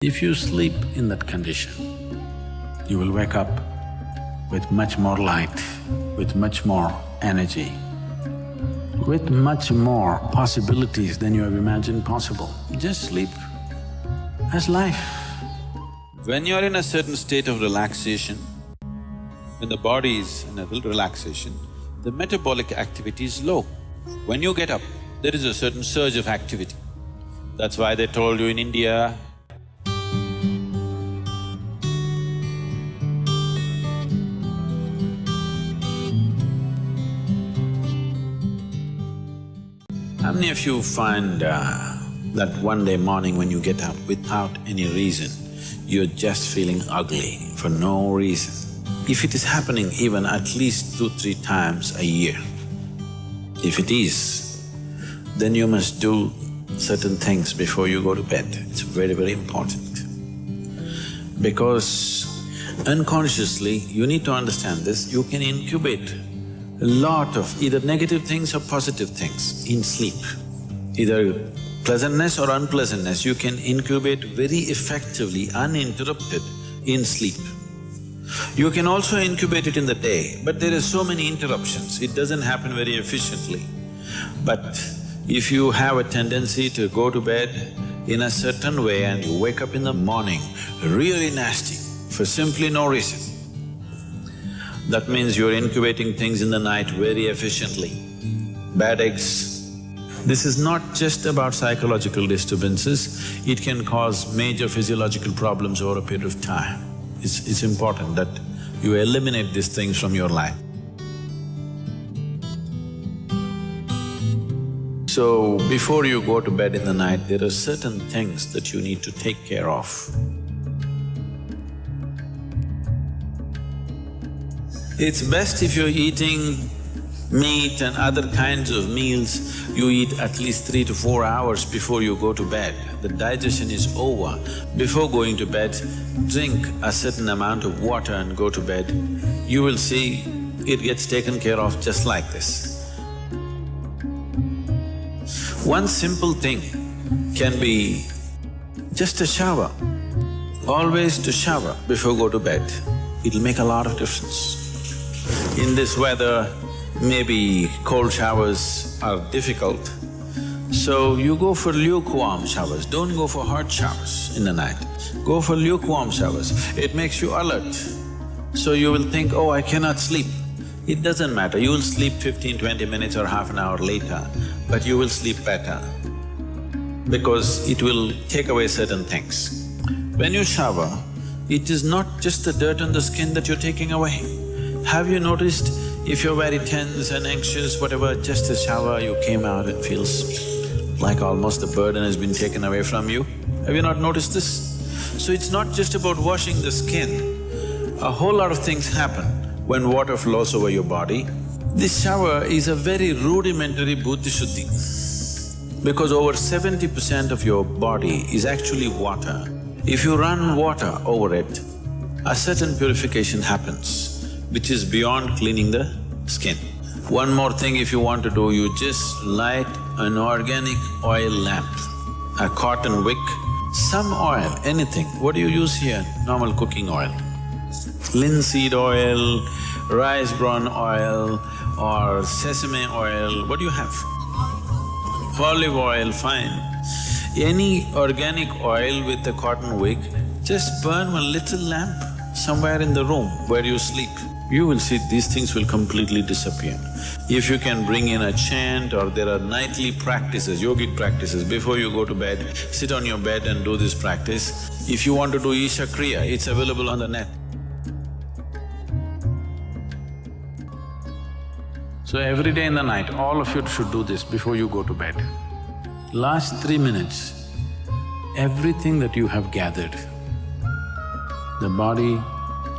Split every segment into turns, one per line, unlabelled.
If you sleep in that condition, you will wake up with much more light, with much more energy, with much more possibilities than you have imagined possible. Just sleep. That's life.
When you're in a certain state of relaxation, when the body is in a relaxation, the metabolic activity is low. When you get up, there is a certain surge of activity. That's why they told you in India, how many of you find that one day morning when you get up without any reason, you're just feeling ugly for no reason? If it is happening even at least 2-3 times a year, if it is, then you must do certain things before you go to bed. It's very, very important. Because unconsciously, you need to understand this, you can incubate a lot of either negative things or positive things in sleep. Either pleasantness or unpleasantness, you can incubate very effectively, uninterrupted in sleep. You can also incubate it in the day, but there are so many interruptions, it doesn't happen very efficiently. But if you have a tendency to go to bed in a certain way and you wake up in the morning really nasty for simply no reason, that means you're incubating things in the night very efficiently. Bad eggs. This is not just about psychological disturbances, it can cause major physiological problems over a period of time. It's important that you eliminate these things from your life. So, before you go to bed in the night, there are certain things that you need to take care of. It's best if you're eating meat and other kinds of meals, you eat at least 3 to 4 hours before you go to bed. The digestion is over. Before going to bed, drink a certain amount of water and go to bed. You will see it gets taken care of just like this. One simple thing can be just a shower. Always to shower before go to bed. It'll make a lot of difference. In this weather, maybe cold showers are difficult, so you go for lukewarm showers, don't go for hot showers in the night. Go for lukewarm showers, it makes you alert. So you will think, oh, I cannot sleep. It doesn't matter, you will sleep 15-20 minutes or half an hour later, but you will sleep better because it will take away certain things. When you shower, it is not just the dirt on the skin that you're taking away. Have you noticed if you're very tense and anxious, whatever, just a shower, you came out, it feels like almost the burden has been taken away from you? Have you not noticed this? So it's not just about washing the skin, a whole lot of things happen when water flows over your body. This shower is a very rudimentary buddhi shuddhi because over 70% of your body is actually water. If you run water over it, a certain purification happens, which is beyond cleaning the skin. One more thing if you want to do, you just light an organic oil lamp, a cotton wick, some oil, anything. What do you use here? Normal cooking oil. Linseed oil, rice bran oil or sesame oil, what do you have? Olive oil, fine. Any organic oil with a cotton wick, just burn one little lamp somewhere in the room where you sleep. You will see these things will completely disappear. If you can bring in a chant or there are nightly practices, yogic practices, before you go to bed, sit on your bed and do this practice. If you want to do Isha Kriya, it's available on the net.
So every day in the night, all of you should do this before you go to bed. Last 3 minutes, everything that you have gathered, the body,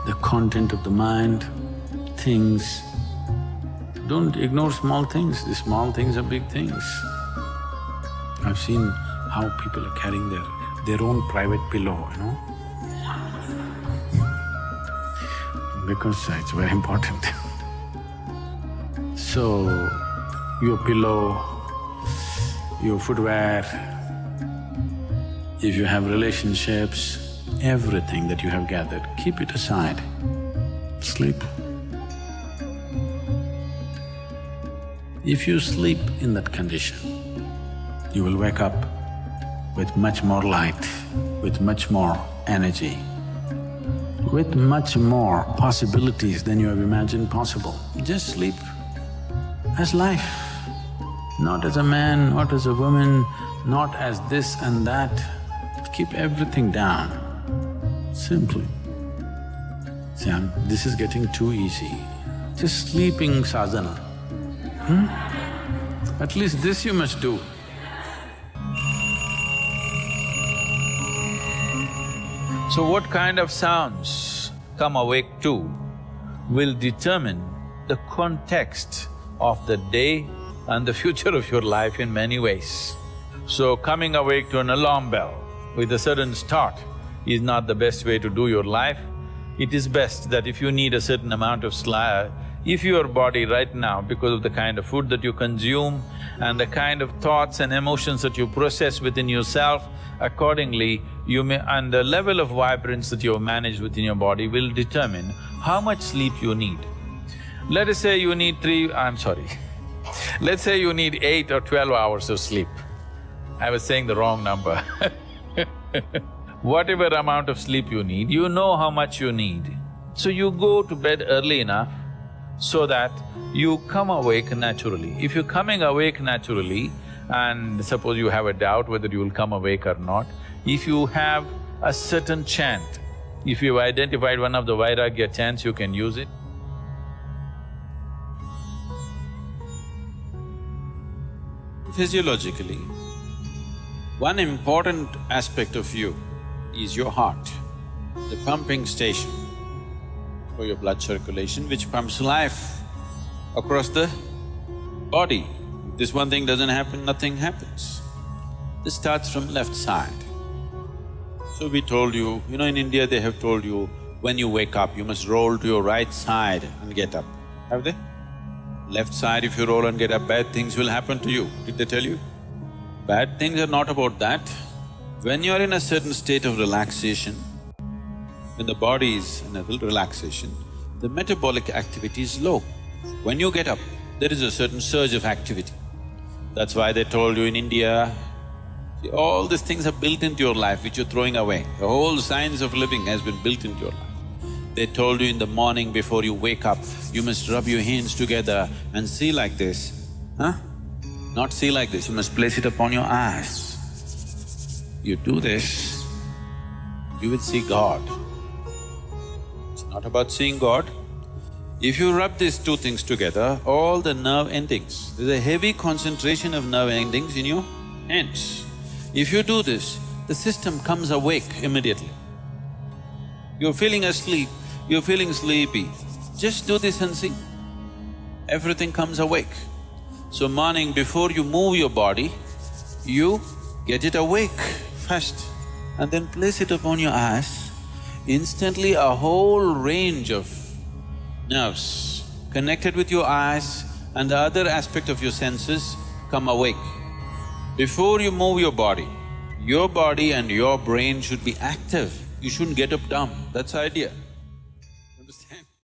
the content of the mind, things, don't ignore small things, these small things are big things. I've seen how people are carrying their own private pillow, you know, because it's very important. So, your pillow, your footwear, if you have relationships, everything that you have gathered, keep it aside, sleep. If you sleep in that condition, you will wake up with much more light, with much more energy, with much more possibilities than you have imagined possible. Just sleep as life, not as a man, not as a woman, not as this and that. Keep everything down, simply. See, this is getting too easy. Just sleeping sadhana. At least this you must do.
So what kind of sounds come awake to will determine the context of the day and the future of your life in many ways. So coming awake to an alarm bell with a sudden start is not the best way to do your life. It is best that if you need a certain amount of sleep, if your body right now, because of the kind of food that you consume and the kind of thoughts and emotions that you process within yourself, accordingly you may… and the level of vibrance that you have managed within your body will determine how much sleep you need. Let us say you need let's say you need 8 or 12 hours of sleep. I was saying the wrong number Whatever amount of sleep you need, you know how much you need. So you go to bed early enough so that you come awake naturally. If you're coming awake naturally, and suppose you have a doubt whether you will come awake or not, if you have a certain chant, if you've identified one of the Vairagya chants, you can use it.
Physiologically, one important aspect of you is your heart, the pumping station for your blood circulation, which pumps life across the body. If this one thing doesn't happen, nothing happens. This starts from left side. So we told you, in India they have told you, when you wake up, you must roll to your right side and get up. Have they? Left side, if you roll and get up, bad things will happen to you. Did they tell you? Bad things are not about that. When you're in a certain state of relaxation, when the body is in a relaxation, the metabolic activity is low. When you get up, there is a certain surge of activity. That's why they told you in India, see, all these things are built into your life which you're throwing away. The whole science of living has been built into your life. They told you in the morning before you wake up, you must rub your hands together and see like this, Not see like this, you must place it upon your eyes. You do this, you will see God. It's not about seeing God. If you rub these two things together, all the nerve endings, there's a heavy concentration of nerve endings in your hands. If you do this, the system comes awake immediately. You're feeling asleep, you're feeling sleepy, just do this and see. Everything comes awake. So morning before you move your body, you get it awake first and then place it upon your eyes. Instantly a whole range of nerves connected with your eyes and the other aspect of your senses come awake. Before you move your body and your brain should be active. You shouldn't get up dumb, that's the idea.